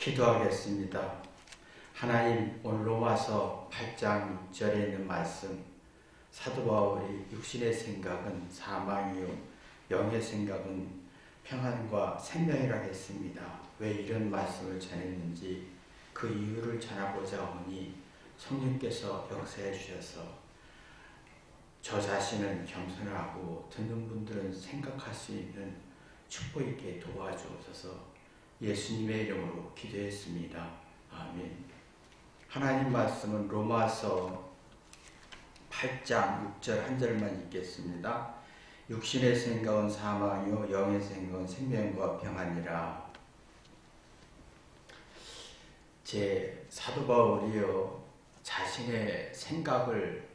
기도하겠습니다. 하나님, 오늘 로마서 8장 6절에 있는 말씀, 사도 바울이 육신의 생각은 사망이요 영의 생각은 평안과 생명이라 했습니다. 왜 이런 말씀을 전했는지 그 이유를 전하고자 하니 성령께서 역사해 주셔서 저 자신은 겸손하고 듣는 분들은 생각할 수 있는 축복 있게 도와주옵소서. 예수님의 이름으로 기도했습니다. 아멘. 하나님 말씀은 로마서 8장 6절 한 절만 읽겠습니다. 육신의 생각은 사망이요 영의 생각은 생명과 평안이라. 제 사도 바울이요 자신의 생각을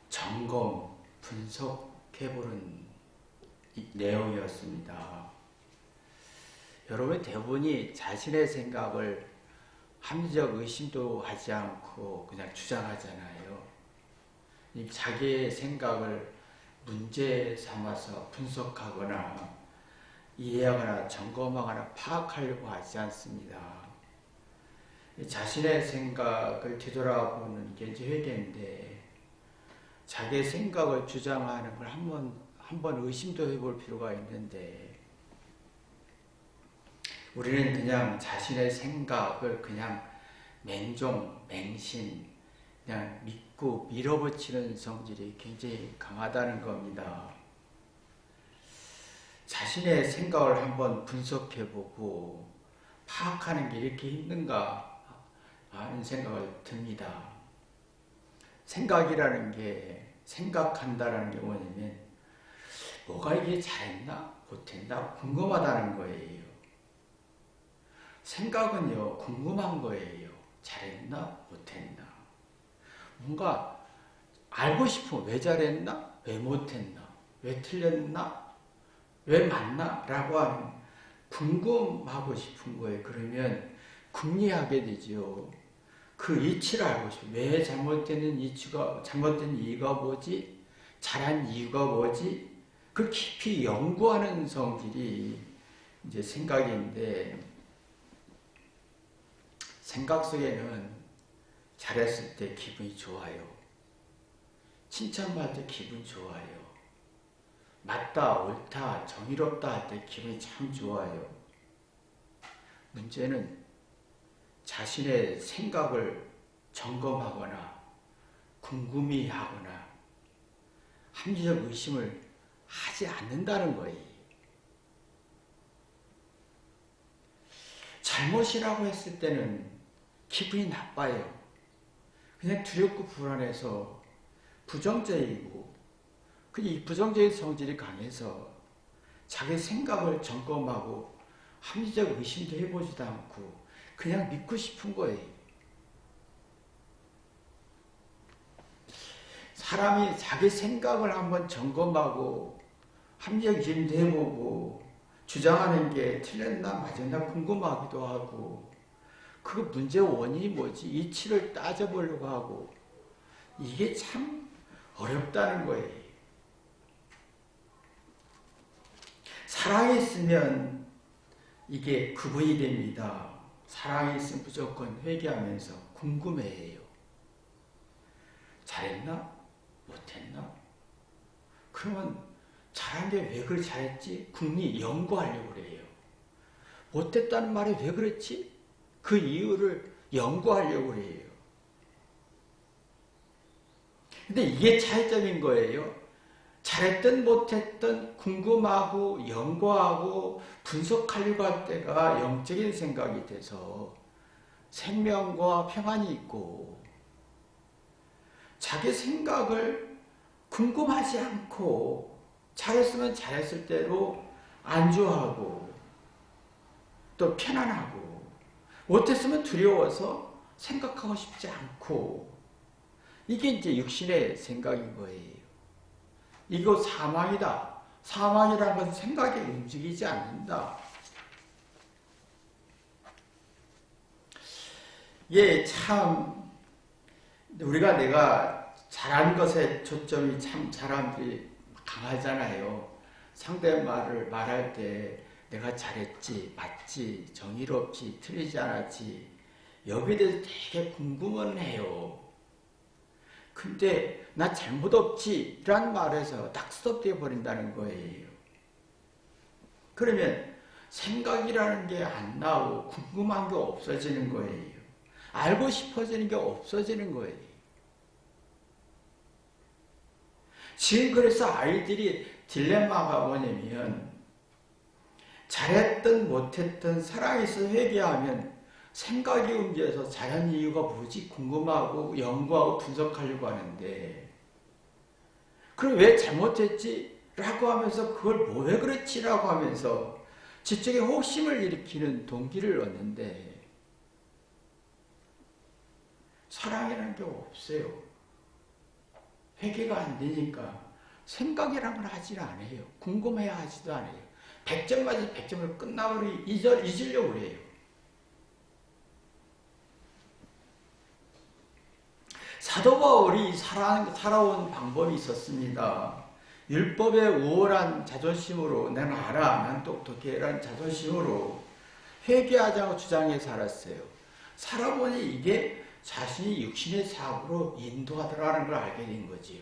점검 분석해보는 내용이었습니다. 여러분 대부분이 자신의 생각을 합리적 의심도 하지 않고 그냥 주장하잖아요. 자기의 생각을 문제 삼아서 분석하거나 이해하거나 점검하거나 파악하려고 하지 않습니다. 자신의 생각을 뒤돌아보는 게 이제 회개인데 자기의 생각을 주장하는 걸 한번 의심도 해볼 필요가 있는데 우리는 그냥 자신의 생각을 그냥 맹신, 그냥 믿고 밀어붙이는 성질이 굉장히 강하다는 겁니다. 자신의 생각을 한번 분석해보고 파악하는 게 이렇게 힘든가 하는 생각을 듭니다. 생각이라는 게, 생각한다라는 게 뭐냐면 뭐가 이게 잘했나 못했나 궁금하다는 거예요. 생각은요 궁금한 거예요. 잘했나 못했나, 뭔가 알고 싶으면 왜 잘했나 왜 못했나 왜 틀렸나 왜 맞나 라고 하는 궁금하고 싶은 거예요. 그러면 궁리하게 되죠. 그 이치를 알고 싶어요. 왜 잘못된 이유가 뭐지, 잘한 이유가 뭐지, 그 깊이 연구하는 성질이 이제 생각인데, 생각 속에는 잘했을 때 기분이 좋아요. 칭찬받을 때 기분 좋아요. 맞다, 옳다, 정의롭다 할 때 기분이 참 좋아요. 문제는 자신의 생각을 점검하거나 궁금해하거나 합리적 의심을 하지 않는다는 거예요. 잘못이라고 했을 때는 기분이 나빠요. 그냥 두렵고 불안해서 부정적이고, 이 부정적인 성질이 강해서 자기 생각을 점검하고 합리적 의심도 해보지도 않고 그냥 믿고 싶은 거예요. 사람이 자기 생각을 한번 점검하고 합리적 의심도 해보고 주장하는 게 틀렸나 맞았나 궁금하기도 하고, 그 문제 원인이 뭐지 이치를 따져보려고 하고, 이게 참 어렵다는 거예요. 사랑이 있으면 이게 구분이 됩니다. 사랑이 있으면 무조건 회개하면서 궁금해해요. 잘했나 못했나, 그러면 잘한 게 왜 그걸 잘했지? 궁리 연구하려고 그래요. 못했다는 말이 왜 그랬지? 그 이유를 연구하려고 그래요. 근데 이게 차이점인 거예요. 잘했든 못했든 궁금하고 연구하고 분석하려고 할 때가 영적인 생각이 돼서 생명과 평안이 있고, 자기 생각을 궁금하지 않고 잘했으면 잘했을 대로 안주하고 또 편안하고, 못했으면 두려워서 생각하고 싶지 않고, 이게 이제 육신의 생각인 거예요. 이거 사망이다. 사망이라는 건 생각이 움직이지 않는다. 참 내가 잘한 것에 초점이 참 사람들이 강하잖아요. 상대말을 말할 때 내가 잘했지, 맞지, 정의롭지, 틀리지 않았지, 여기에 대해서 되게 궁금은 해요. 근데 나 잘못 없지 라는 말에서 딱 스톱되어 버린다는 거예요. 그러면 생각이라는 게 안 나오고 궁금한 게 없어지는 거예요. 알고 싶어지는 게 없어지는 거예요. 지금 그래서 아이들이 딜레마가 뭐냐면 잘했든 못했든 사랑에서 회개하면 생각이 움직여서 잘한 이유가 뭐지 궁금하고 연구하고 분석하려고 하는데 그럼 왜 잘못했지? 라고 하면서 그걸 뭐 왜 그랬지? 라고 하면서 지적에 호심을 일으키는 동기를 얻는데 사랑이라는 게 없어요. 회개가 안 되니까 생각이라는 걸 하질 않아요. 궁금해야 하지도 않아요. 100점 맞을 100점을 끝나버리 잊으려고 그래요. 사도 바울이 살아온 방법이 있었습니다. 율법의 우월한 자존심으로 난 알아, 난 똑똑해라는 자존심으로 회개하지 않고 주장해 살았어요. 살아보니 이게 자신이 육신의 사고로 인도하더라는 걸 알게 된 거지요.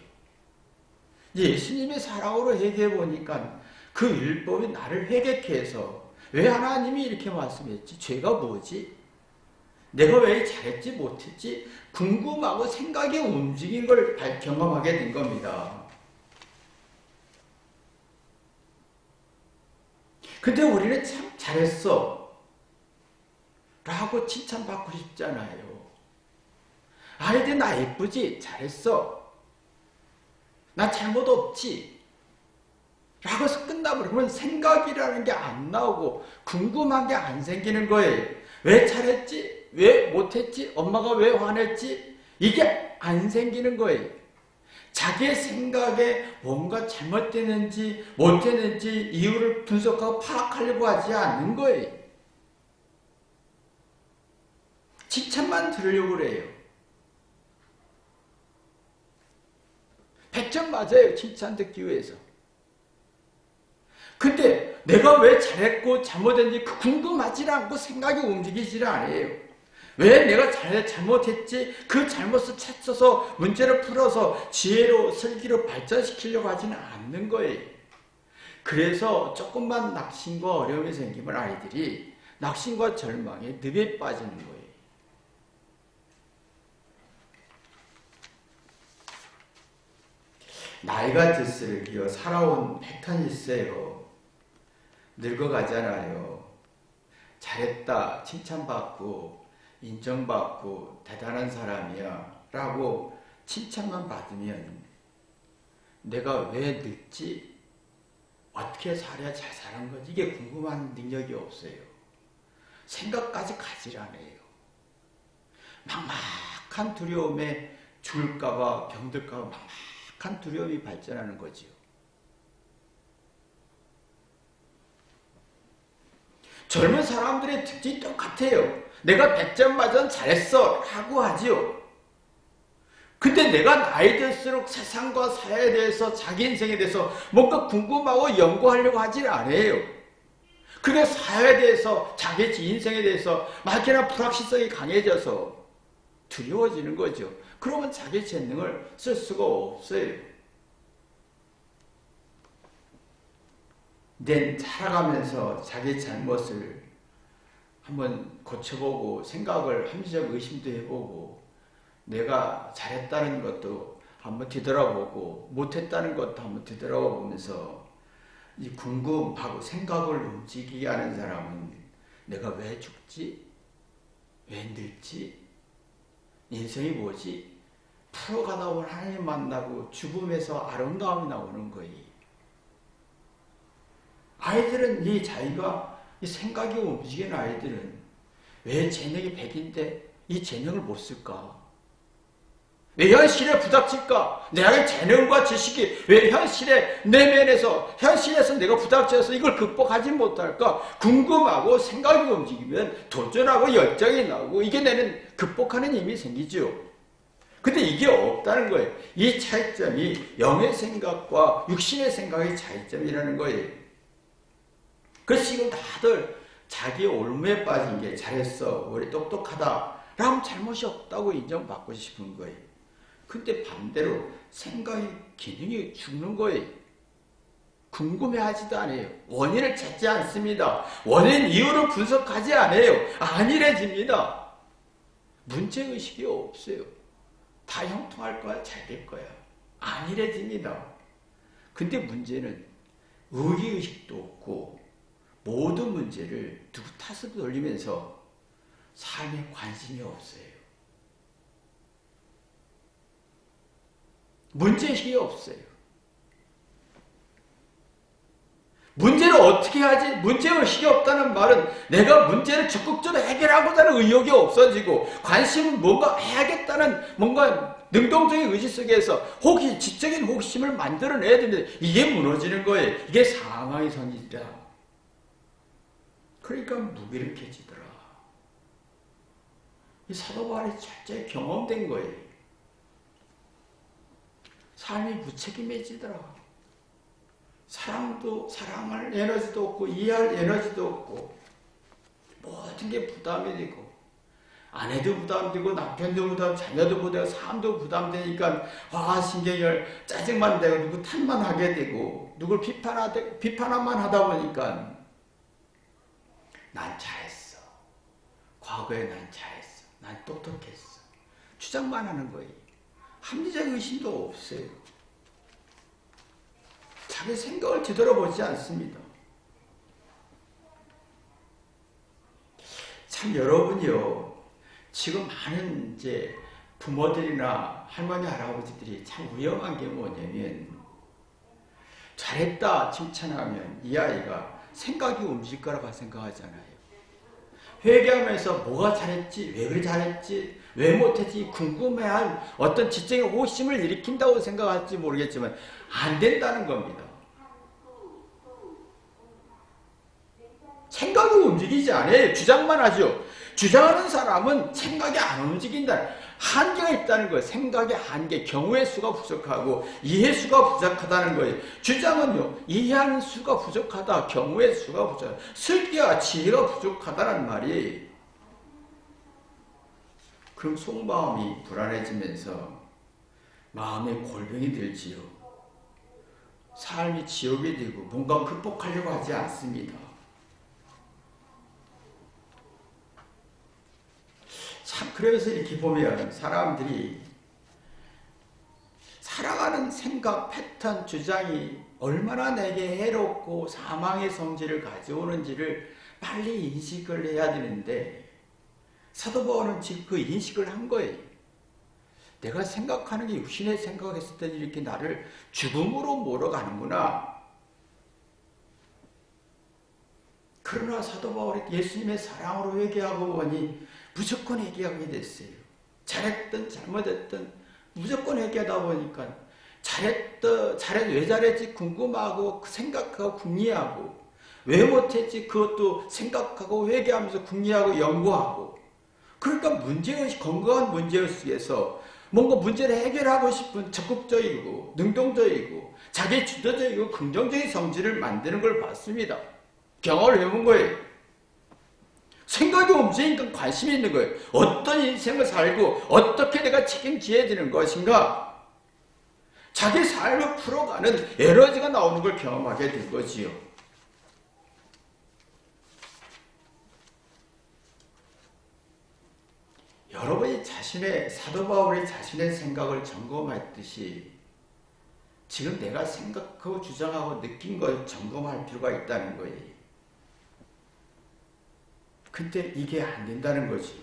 예수님의 사랑으로 회개해 보니까 그 율법이 나를 회개케 해서 왜 하나님이 이렇게 말씀했지? 죄가 뭐지? 내가 왜 잘했지 못했지? 궁금하고 생각이 움직인 걸 경험하게 된 겁니다. 근데 우리는 참 잘했어 라고 칭찬받고 싶잖아요. 아이들 나 예쁘지? 잘했어. 나 잘못 없지? 라고 해서 끝나버리면 생각이라는 게 안 나오고 궁금한 게 안 생기는 거예요. 왜 잘했지? 왜 못했지? 엄마가 왜 화냈지? 이게 안 생기는 거예요. 자기의 생각에 뭔가 잘못됐는지 못했는지 이유를 분석하고 파악하려고 하지 않는 거예요. 칭찬만 들으려고 그래요. 100점 맞아요. 칭찬 듣기 위해서. 근데 내가 왜 잘했고 잘못했는지 궁금하지 않고 생각이 움직이질 않아요. 왜 내가 잘못했지? 그 잘못을 찾아서 문제를 풀어서 지혜로 슬기로 발전시키려고 하지는 않는 거예요. 그래서 조금만 낙심과 어려움이 생기면 아이들이 낙심과 절망에 늪에 빠지는 거예요. 나이가 들수록 살아온 패턴이 있어요. 늙어가잖아요. 잘했다, 칭찬받고 인정받고 대단한 사람이야 라고 칭찬만 받으면 내가 왜 늙지? 어떻게 살아야 잘 사는 거지? 이게 궁금한 능력이 없어요. 생각까지 가질 않아요. 막막한 두려움에 죽을까봐 병들까봐 막막한 두려움이 발전하는 거지요. 젊은 사람들의 특징이 똑같아요. 내가 100점 맞은 잘했어 라고 하지요. 근데 내가 나이 들수록 세상과 사회에 대해서 자기 인생에 대해서 뭔가 궁금하고 연구하려고 하지는 않아요. 그게 사회에 대해서 자기 인생에 대해서 막연한 불확실성이 강해져서 두려워지는 거죠. 그러면 자기 재능을 쓸 수가 없어요. 내 살아가면서 자기 잘못을 한번 고쳐보고 생각을 합리적 의심도 해보고 내가 잘했다는 것도 한번 뒤돌아보고 못했다는 것도 한번 뒤돌아보면서 이 궁금하고 생각을 움직이게 하는 사람은 내가 왜 죽지? 왜 늙지? 인생이 뭐지? 풀어가다 보면 하나님 만나고 죽음에서 아름다움이 나오는 거예요. 아이들은 이 자기가 이 생각이 움직이는 아이들은 왜 재능이 100인데 이 재능을 못 쓸까? 왜 현실에 부닥칠까? 내 안에 재능과 지식이 왜 현실에 내면에서 현실에서 내가 부닥쳐서 이걸 극복하지 못할까? 궁금하고 생각이 움직이면 도전하고 열정이 나오고 이게 내는 극복하는 힘이 생기죠. 근데 이게 없다는 거예요. 이 차이점이 영의 생각과 육신의 생각의 차이점이라는 거예요. 그래서 지금 다들 자기 올무에 빠진 게 잘했어, 우리 똑똑하다 라면 잘못이 없다고 인정받고 싶은 거예요. 근데 반대로 생각의 기능이 죽는 거예요. 궁금해하지도 않아요. 원인을 찾지 않습니다. 원인 이유를 분석하지 않아요. 안일해집니다. 문제의식이 없어요. 다 형통할 거야, 잘 될 거야. 안일해집니다. 근데 문제는 의기의식도 없고 모든 문제를 누구 탓으로 돌리면서 삶에 관심이 없어요. 문제의식이 없어요. 문제를 어떻게 하지? 문제의식이 없다는 말은 내가 문제를 적극적으로 해결하고자 하는 의욕이 없어지고 관심은 뭔가 해야겠다는 뭔가 능동적인 의지 속에서 지적인 호기심을 만들어내야 되는데 이게 무너지는 거예요. 이게 사망의 선이다. 그러니까 무기력해지더라. 이 사도 바울이 철저히 경험된 거예요. 삶이 무책임해지더라. 사랑할 에너지도 없고 이해할 에너지도 없고 모든 게 부담이 되고 아내도 부담되고 남편도 부담, 자녀도 부담, 삶도 부담되니까 신경을 짜증만 내고 누구 탓만 하게 되고 누굴 비판만 하다 보니까 난 잘했어. 과거에 난 잘했어. 난 똑똑했어. 주장만 하는 거예요. 합리적 의심도 없어요. 자기 생각을 뒤돌아보지 않습니다. 참 여러분이요. 지금 많은 이제 부모들이나 할머니, 할아버지들이 참 위험한 게 뭐냐면 잘했다 칭찬하면 이 아이가 생각이 움직일 거라고 생각하잖아요. 회개하면서 뭐가 잘했지, 왜 그래 잘했지, 왜 못했지 궁금해할 어떤 지적인 호심을 일으킨다고 생각할지 모르겠지만 안 된다는 겁니다. 생각이 움직이지 않아요. 주장만 하죠. 주장하는 사람은 생각이 안 움직인다. 한계가 있다는 거예요. 생각의 한계, 경우의 수가 부족하고 이해 수가 부족하다는 거예요. 주장은요, 이해하는 수가 부족하다, 경우의 수가 부족하다, 슬기와 지혜가 부족하다는 말이. 그럼 속마음이 불안해지면서 마음에 골병이 들지요. 삶이 지옥이 되고 뭔가 극복하려고 하지 않습니다. 참 그래서 이렇게 보면 사람들이 살아가는 생각, 패턴, 주장이 얼마나 내게 해롭고 사망의 성질을 가져오는지를 빨리 인식을 해야 되는데 사도 바울은 지금 그 인식을 한 거예요. 내가 생각하는 게 육신의 생각했을 때는 이렇게 나를 죽음으로 몰아가는구나. 그러나 사도 바울이 예수님의 사랑으로 회개하고 보니 무조건 회개하게 됐어요. 잘했든 잘못했든 무조건 회개하다 보니까 왜 잘했지 궁금하고 생각하고 궁리하고 왜 못했지 그것도 생각하고 회개하면서 궁리하고 연구하고 그러니까 문제의식, 건강한 문제의식에서 뭔가 문제를 해결하고 싶은 적극적이고 능동적이고 자기 주도적이고 긍정적인 성질을 만드는 걸 봤습니다. 경험을 해본 거예요. 생각이 움직이니까 관심이 있는 거예요. 어떤 인생을 살고 어떻게 내가 책임져야 되는 것인가? 자기 삶을 풀어가는 에너지가 나오는 걸 경험하게 된 거지요. 여러분이 사도 바울이 자신의 생각을 점검했듯이 지금 내가 생각하고 주장하고 느낀 걸 점검할 필요가 있다는 거예요. 근데 이게 안 된다는 거지요.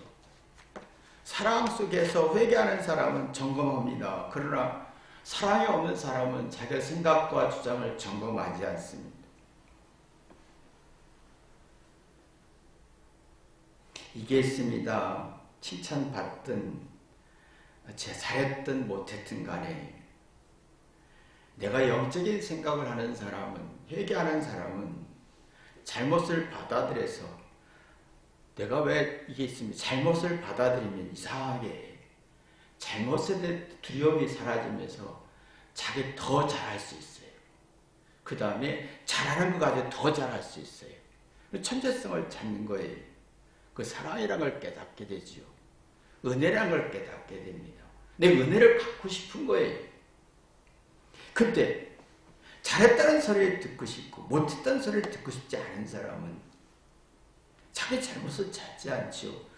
사랑 속에서 회개하는 사람은 점검합니다. 그러나 사랑이 없는 사람은 자기의 생각과 주장을 점검하지 않습니다. 이게 있습니다. 칭찬받든 잘했든 못했든 간에 내가 영적인 생각을 하는 사람은, 회개하는 사람은 잘못을 받아들여서 내가 왜 이게 있습니다. 잘못을 받아들이면 이상하게 잘못에 대한 두려움이 사라지면서 자기 더 잘할 수 있어요. 그 다음에 잘하는 거 가지고 더 잘할 수 있어요. 천재성을 찾는 거예요. 그 사랑이라는 걸 깨닫게 되지요. 은혜라는 걸 깨닫게 됩니다. 내 은혜를 갖고 싶은 거예요. 근데 잘했다는 소리를 듣고 싶고 못했다는 소리를 듣고 싶지 않은 사람은 자기 잘못을 찾지 않지요.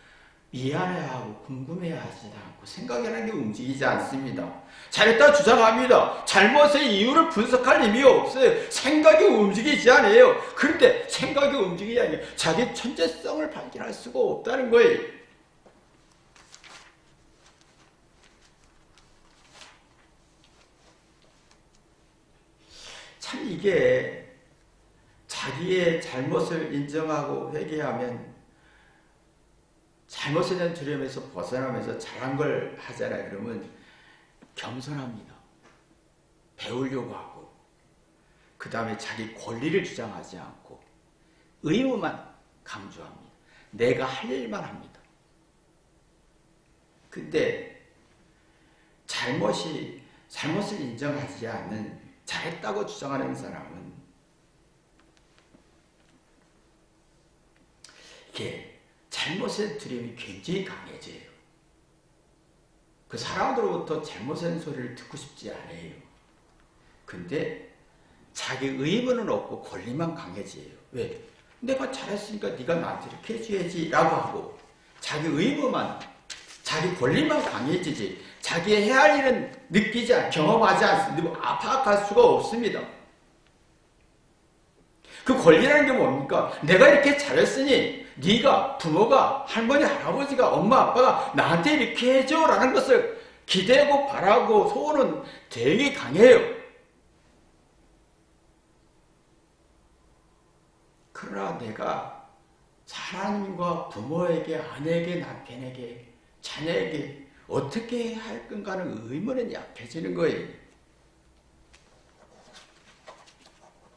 미안해하고 궁금해하지 않고 생각이라는 게 움직이지 않습니다. 잘했다 주장합니다. 잘못의 이유를 분석할 힘이 없어요. 생각이 움직이지 않아요. 그런데 생각이 움직이지 않아요. 자기 천재성을 발견할 수가 없다는 거예요. 참 이게 자기의 잘못을 인정하고 회개하면 잘못에 대한 두려움에서 벗어나면서 잘한 걸 하잖아요. 그러면 겸손합니다. 배우려고 하고 그 다음에 자기 권리를 주장하지 않고 의무만 강조합니다. 내가 할 일만 합니다. 근데 잘못을 인정하지 않는 잘했다고 주장하는 사람은 이게 잘못의 두려움이 굉장히 강해져요. 그 사람들로부터 잘못한 소리를 듣고 싶지 않아요. 근데 자기 의무는 없고 권리만 강해져요. 왜? 내가 잘했으니까 네가 나한테 이렇게 해줘야지 라고 하고 자기 의무만, 자기 권리만 강해지지 자기의 해야 할 일은 경험하지 않습니다. 파악할 수가 없습니다. 그 권리라는 게 뭡니까? 내가 이렇게 잘했으니 네가, 부모가, 할머니, 할아버지가, 엄마, 아빠가 나한테 이렇게 해줘 라는 것을 기대고 바라고 소원은 되게 강해요. 그러나 내가 하나님과 부모에게, 아내에게, 남편에게, 자녀에게 어떻게 할 건가는 의무는 약해지는 거예요.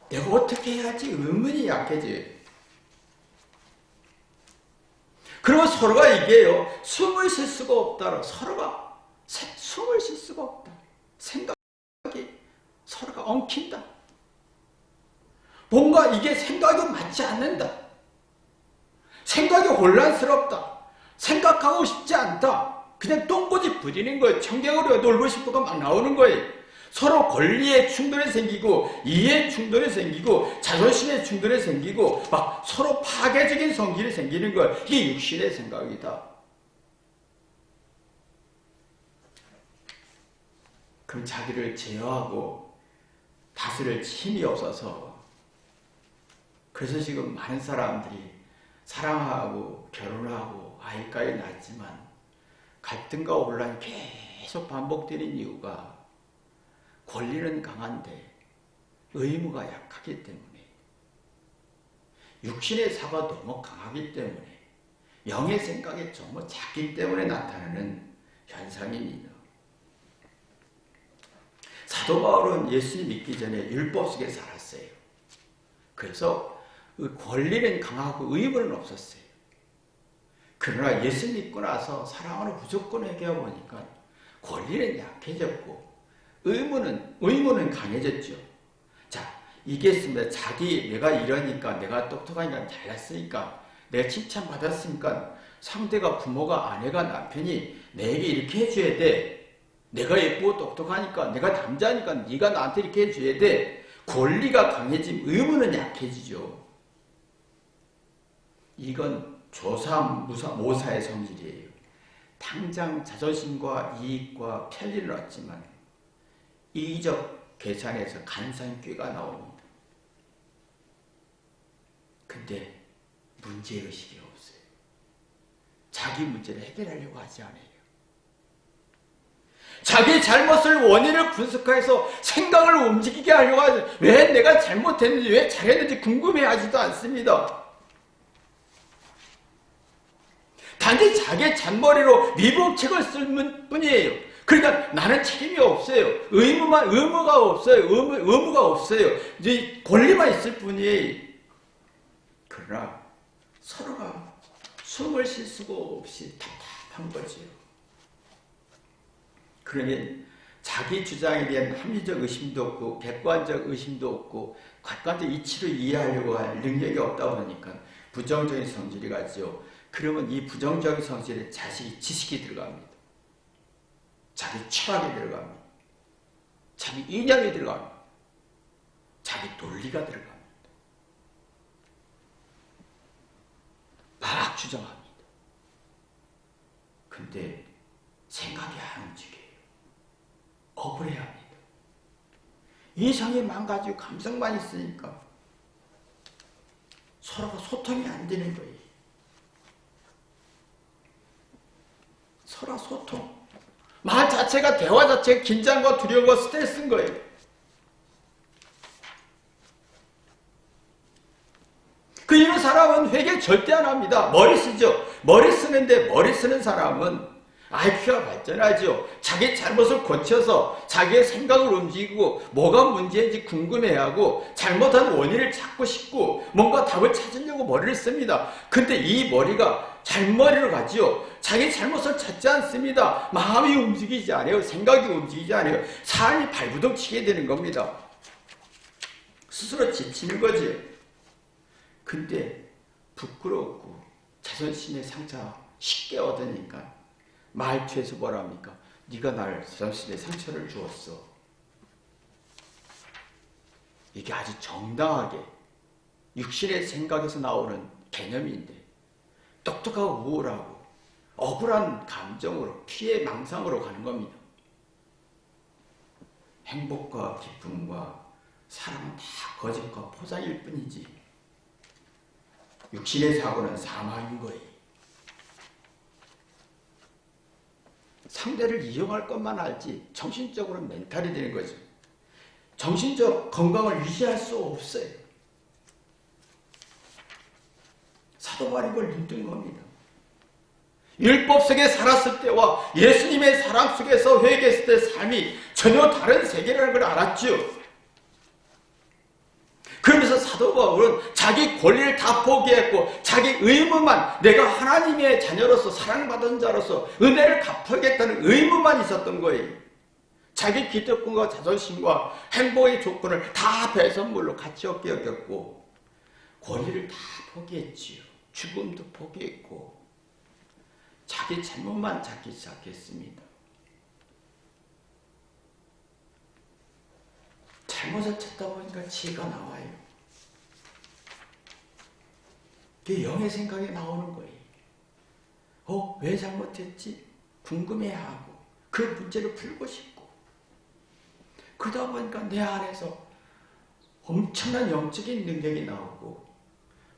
내가 어떻게 해야지 의문이 약해져요. 그러면 서로가 이게요, 숨을 쉴 수가 없다. 서로가 숨을 쉴 수가 없다. 생각이 서로가 엉킨다. 뭔가 이게 생각이 맞지 않는다. 생각이 혼란스럽다. 생각하고 싶지 않다. 그냥 똥꼬지 부리는 거예요. 청개구리가 놀고 싶어가 막 나오는 거예요. 서로 권리의 충돌이 생기고 이해의 충돌이 생기고 자존심의 충돌이 생기고 막 서로 파괴적인 성질이 생기는 거예요. 이게 육신의 생각이다. 그럼 자기를 제어하고 다스릴 힘이 없어서 그래서 지금 많은 사람들이 사랑하고 결혼하고 아이까지 낳지만 갈등과 혼란이 계속 반복되는 이유가 권리는 강한데 의무가 약하기 때문에 육신의 사가 너무 강하기 때문에 영의 생각이 너무 작기 때문에 나타나는 현상입니다. 사도 바울은 예수님 믿기 전에 율법 속에 살았어요. 그래서 권리는 강하고 의무는 없었어요. 그러나 예수 믿고 나서 사랑으로 무조건 회개하고 보니까 권리는 약해졌고 의무는 강해졌죠. 자, 이게 있습니다. 내가 이러니까, 내가 똑똑하니까, 잘났으니까, 내가 칭찬받았으니까, 상대가 부모가, 아내가, 남편이 내게 이렇게 해줘야 돼. 내가 예쁘고 똑똑하니까, 내가 남자니까, 네가 나한테 이렇게 해줘야 돼. 권리가 강해지면 의무는 약해지죠. 이건 모사의 성질이에요. 당장 자존심과 이익과 편리를 얻지만 이기적 계산에서 간산꾀가 나옵니다. 근데 문제의식이 없어요. 자기 문제를 해결하려고 하지 않아요. 자기 잘못을 원인을 분석해서 생각을 움직이게 하려고 하지, 왜 내가 잘못했는지 왜 잘했는지 궁금해하지도 않습니다. 단지 자기 잔머리로 미봉책을 쓸 뿐이에요. 그러니까 나는 책임이 없어요. 의무가 없어요. 의무가 없어요. 이제 권리만 있을 뿐이에요. 그러나 서로가 숨을 쉴 수가 없이 답답한 거지요. 그러면 자기 주장에 대한 합리적 의심도 없고 객관적 의심도 없고 객관적 이치로 이해하려고 할 능력이 없다 보니까 부정적인 성질이 가지요. 그러면 이 부정적인 성질에 자식이 지식이 들어갑니다. 자기 철학이 들어갑니다. 자기 이념이 들어갑니다. 자기 논리가 들어갑니다. 막 주장합니다. 근데 생각이 안 움직여요. 억울해합니다. 이성이 망가지고 감성만 있으니까 서로가 소통이 안 되는 거예요. 서로 소통. 말 자체가, 대화 자체가 긴장과 두려움과 스트레스인 거예요. 그 이런 사람은 회개 절대 안 합니다. 머리 쓰죠. 머리 쓰는데 머리 쓰는 사람은 IQ가 발전하죠. 자기 잘못을 고쳐서 자기의 생각을 움직이고 뭐가 문제인지 궁금해하고 잘못한 원인을 찾고 싶고 뭔가 답을 찾으려고 머리를 씁니다. 근데 이 머리가 잘머리로 가지요. 자기 잘못을 찾지 않습니다. 마음이 움직이지 않아요. 생각이 움직이지 않아요. 삶이 발부둥치게 되는 겁니다. 스스로 지치는 거지. 근데 부끄럽고 자존심의 상처 쉽게 얻으니까 말투에서 뭐라 합니까? 네가 날 자존심의 상처를 주었어. 이게 아주 정당하게 육신의 생각에서 나오는 개념인데 똑똑하고 우울하고 억울한 감정으로 피해 망상으로 가는 겁니다. 행복과 기쁨과 사랑은 다 거짓과 포장일 뿐이지 육신의 사고는 사망인 거예요. 상대를 이용할 것만 알지 정신적으로는 멘탈이 되는 거죠. 정신적 건강을 유지할 수 없어요. 사도 바울이 이걸 눈뜬 겁니다. 율법 속에 살았을 때와 예수님의 사랑 속에서 회개했을 때 삶이 전혀 다른 세계라는 걸 알았죠. 그러면서 사도 바울은 자기 권리를 다 포기했고 자기 의무만, 내가 하나님의 자녀로서 사랑받은 자로서 은혜를 갚아야겠다는 의무만 있었던 거예요. 자기 기득권과 자존심과 행복의 조건을 다 배선물로 가치 없게 여겼고 권리를 다 포기했지요. 죽음도 포기했고 자기 잘못만 찾기 시작했습니다. 잘못을 찾다 보니까 지가 나와요. 그게 영의 생각이 나오는 거예요. 왜 잘못했지? 궁금해하고 그 문제를 풀고 싶고 그러다 보니까 내 안에서 엄청난 영적인 능력이 나오고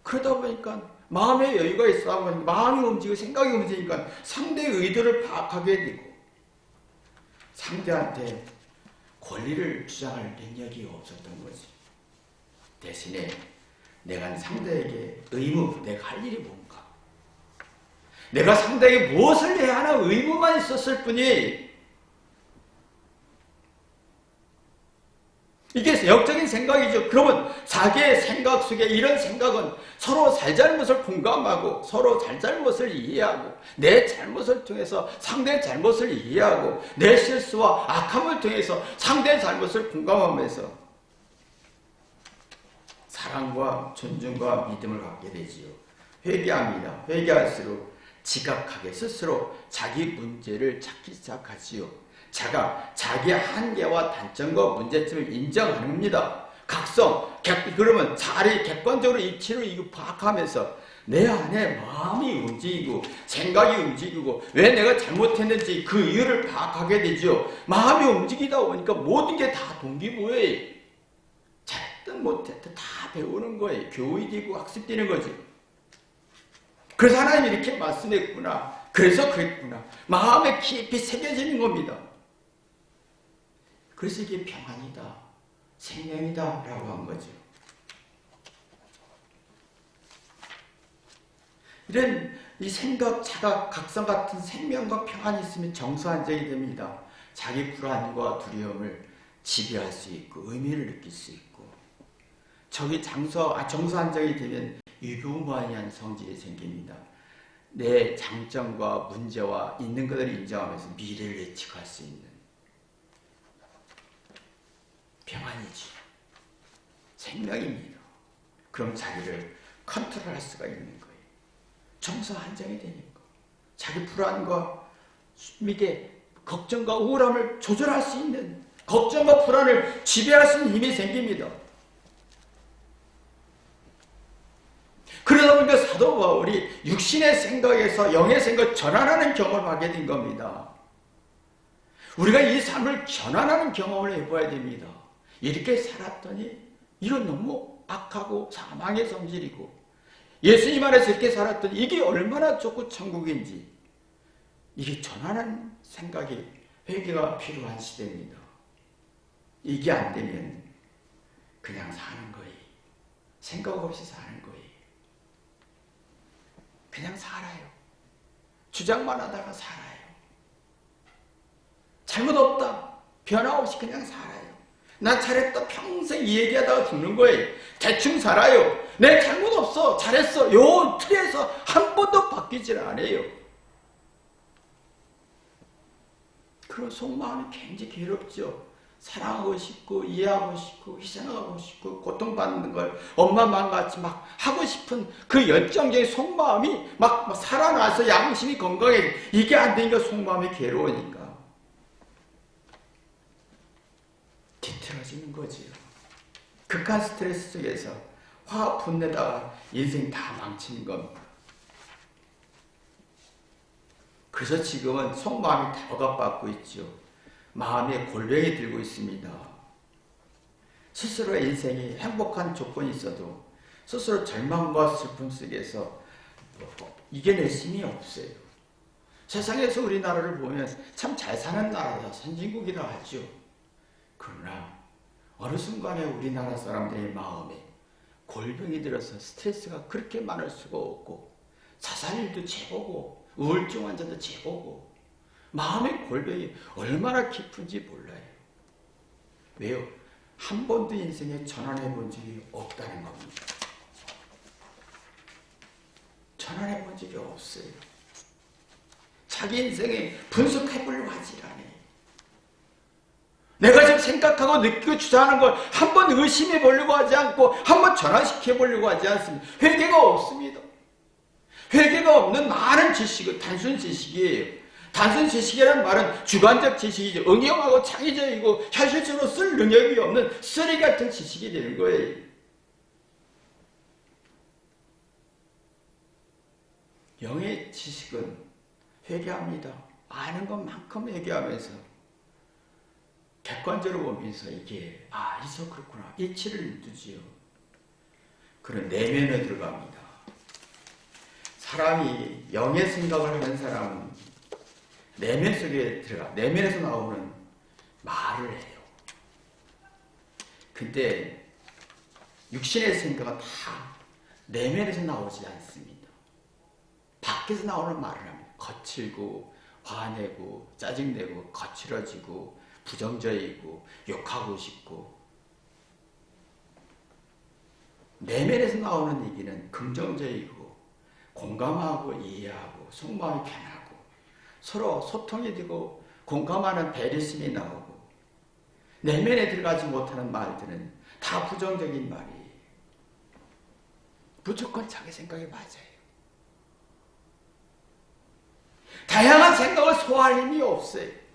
그러다 보니까 마음의 여유가 있어 보니까 마음이 움직이고 생각이 움직이니까 상대의 의도를 파악하게 되고 상대한테 권리를 주장할 능력이 없었던 거지. 대신에 내가 상대에게 의무, 내가 할 일이 뭔가, 내가 상대에게 무엇을 해야 하나 의무만 있었을 뿐이 이게 영적인 생각이죠. 그러면 자기의 생각 속에 이런 생각은 서로 잘잘못을 공감하고 서로 잘잘못을 이해하고 내 잘못을 통해서 상대의 잘못을 이해하고 내 실수와 악함을 통해서 상대의 잘못을 공감하면서 사랑과 존중과 믿음을 갖게 되지요. 회개합니다. 회개할수록 지각하게 스스로 자기 문제를 찾기 시작하지요. 자기의 한계와 단점과 문제점을 인정합니다. 그러면 자리 객관적으로 이치로 파악하면서 내 안에 마음이 움직이고 생각이 움직이고 왜 내가 잘못했는지 그 이유를 파악하게 되죠. 마음이 움직이다 보니까 모든 게 다 동기부여예요. 잘했든 못했든 다 배우는 거예요. 교육이고 학습되는 거지. 그래서 하나님이 이렇게 말씀했구나. 그래서 그랬구나. 마음에 깊이 새겨지는 겁니다. 그래서 이게 평안이다, 생명이다 라고 한 거죠. 이런 이 생각, 자각, 각성 같은 생명과 평안이 있으면 정서안정이 됩니다. 자기 불안과 두려움을 지배할 수 있고 의미를 느낄 수 있고 정서안정이 되면 유부무한한 성질이 생깁니다. 내 장점과 문제와 있는 것들을 인정하면서 미래를 예측할 수 있는 평안이지. 생명입니다. 그럼 자기를 컨트롤할 수가 있는 거예요. 정서 안정이 되는 거. 자기 불안과 이게 걱정과 우울함을 조절할 수 있는, 걱정과 불안을 지배할 수 있는 힘이 생깁니다. 그러다 보니까 사도 바울이 육신의 생각에서 영의 생각 전환하는 경험을 하게 된 겁니다. 우리가 이 삶을 전환하는 경험을 해봐야 됩니다. 이렇게 살았더니 이런 너무 악하고 사망의 성질이고 예수님 안에서 이렇게 살았더니 이게 얼마나 좋고 천국인지, 이게 전환하는 생각이, 회개가 필요한 시대입니다. 이게 안 되면 그냥 사는 거예요. 생각 없이 사는 거예요. 그냥 살아요. 주장만 하다가 살아요. 잘못 없다. 변화 없이 그냥 살아요. 나 잘했다. 평생 이 얘기하다가 죽는 거예요. 대충 살아요. 내 잘못 없어. 잘했어. 요 틀에서 한 번도 바뀌질 않아요. 그런 속마음이 굉장히 괴롭죠. 사랑하고 싶고 이해하고 싶고 희생하고 싶고 고통받는 걸 엄마만 같이 막 하고 싶은 그 열정적인 속마음이 막 살아나서 양심이 건강해. 이게 안 되니까 속마음이 괴로우니까 뒤틀어지는 거지요. 극한 스트레스 속에서 화 분내다가 인생 다 망치는 겁니다. 그래서 지금은 속마음이 다 억압받고 있죠. 마음에 골병이 들고 있습니다. 스스로의 인생이 행복한 조건이 있어도 스스로 절망과 슬픔 속에서 이겨낼 힘이 없어요. 세상에서 우리나라를 보면 참 잘 사는 나라다, 선진국이라 하죠. 그러나 어느 순간에 우리나라 사람들의 마음에 골병이 들어서 스트레스가 그렇게 많을 수가 없고 자살일도 제보고 우울증 환자도 제보고 마음의 골병이 얼마나 깊은지 몰라요. 왜요? 한 번도 인생에 전환해 본 적이 없다는 겁니다. 전환해 본 적이 없어요. 자기 인생에 분석해 보려고 하지 않아요. 내가 지금 생각하고 느끼고 주장하는 걸 한 번 의심해 보려고 하지 않고 한 번 전환시켜 보려고 하지 않습니다. 회개가 없습니다. 회개가 없는 많은 지식은 단순 지식이에요. 단순 지식이라는 말은 주관적 지식이죠. 응용하고 창의적이고 현실적으로 쓸 능력이 없는 쓰레기 같은 지식이 되는 거예요. 영의 지식은 회개합니다. 아는 것만큼 회개하면서 객관적으로 보면서 이게 있어 그렇구나. 이치를 두지요. 그런 내면에 들어갑니다. 사람이 영의 생각을 하는 사람은 내면 속에 들어가, 내면에서 나오는 말을 해요. 근데 육신의 생각은 다 내면에서 나오지 않습니다. 밖에서 나오는 말을 합니다. 거칠고 화내고 짜증내고 거칠어지고 부정적이고 욕하고 싶고, 내면에서 나오는 얘기는 긍정적이고 공감하고 이해하고 속마음이 편하고 서로 소통이 되고 공감하는 배려심이 나오고, 내면에 들어가지 못하는 말들은 다 부정적인 말이에요. 무조건 자기 생각이 맞아요. 다양한 생각을 소화할 힘이 없어요.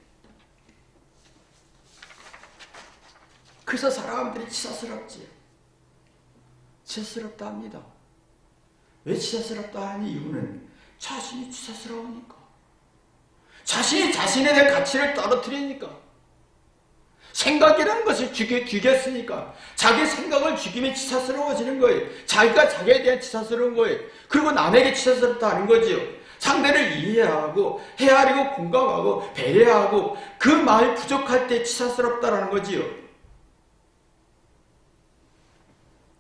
그래서 사람들이 치사스럽지요. 치사스럽다 합니다. 왜 치사스럽다 하는 이유는 자신이 치사스러우니까. 자신이 자신에 대한 가치를 떨어뜨리니까. 생각이라는 것을 죽였으니까 자기 생각을 죽이면 치사스러워지는 거예요. 자기가 자기에 대한 치사스러운 거예요. 그리고 남에게 치사스럽다 하는 거지요. 상대를 이해하고 헤아리고 공감하고 배려하고 그 마음이 부족할 때 치사스럽다라는 거지요.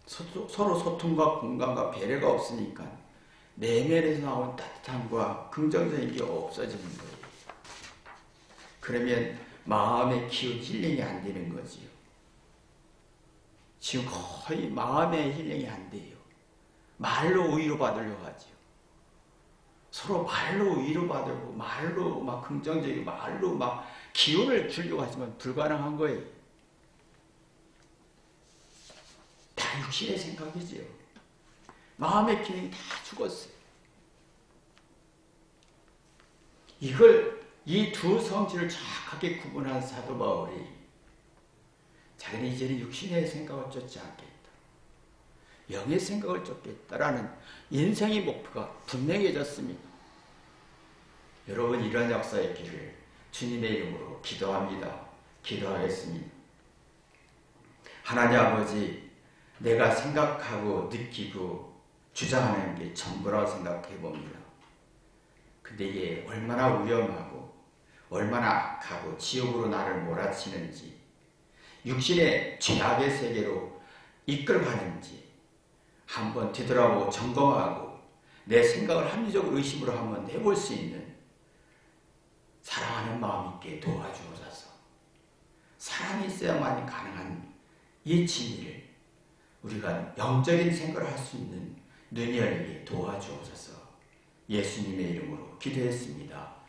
서로 소통과 공감과 배려가 없으니까 내면에서 나온 따뜻함과 긍정적인 게 없어지는 거예요. 그러면 마음의 기운 힐링이 안 되는 거지요. 지금 거의 마음의 힐링이 안 돼요. 말로 위로받으려고 하죠. 서로 말로 위로받으고 말로 막 긍정적이고 말로 막 기운을 주려고 하지만 불가능한 거예요. 다 육신의 생각이지요. 마음의 기능이 다 죽었어요. 이 두 성질을 정확하게 구분한 사도 바울이 자기는 이제는 육신의 생각을 쫓지 않겠다. 영의 생각을 쫓겠다라는 인생의 목표가 분명해졌습니다. 여러분, 이런 역사의 길을 주님의 이름으로 기도합니다. 기도하겠습니다. 하나님 아버지, 내가 생각하고 느끼고 주장하는 게 전부라고 생각해 봅니다. 근데 이게 얼마나 위험하고 얼마나 악하고 지옥으로 나를 몰아치는지, 육신의 죄악의 세계로 이끌어가는지 한번 뒤돌아보고 점검하고 내 생각을 합리적 의심으로 한번 내볼 수 있는 사랑하는 마음 있게 도와주옵소서. 사랑이 있어야만 가능한 이 진리를 우리가 영적인 생각을 할 수 있는 눈이 열리게 도와주옵소서. 예수님의 이름으로 기도했습니다.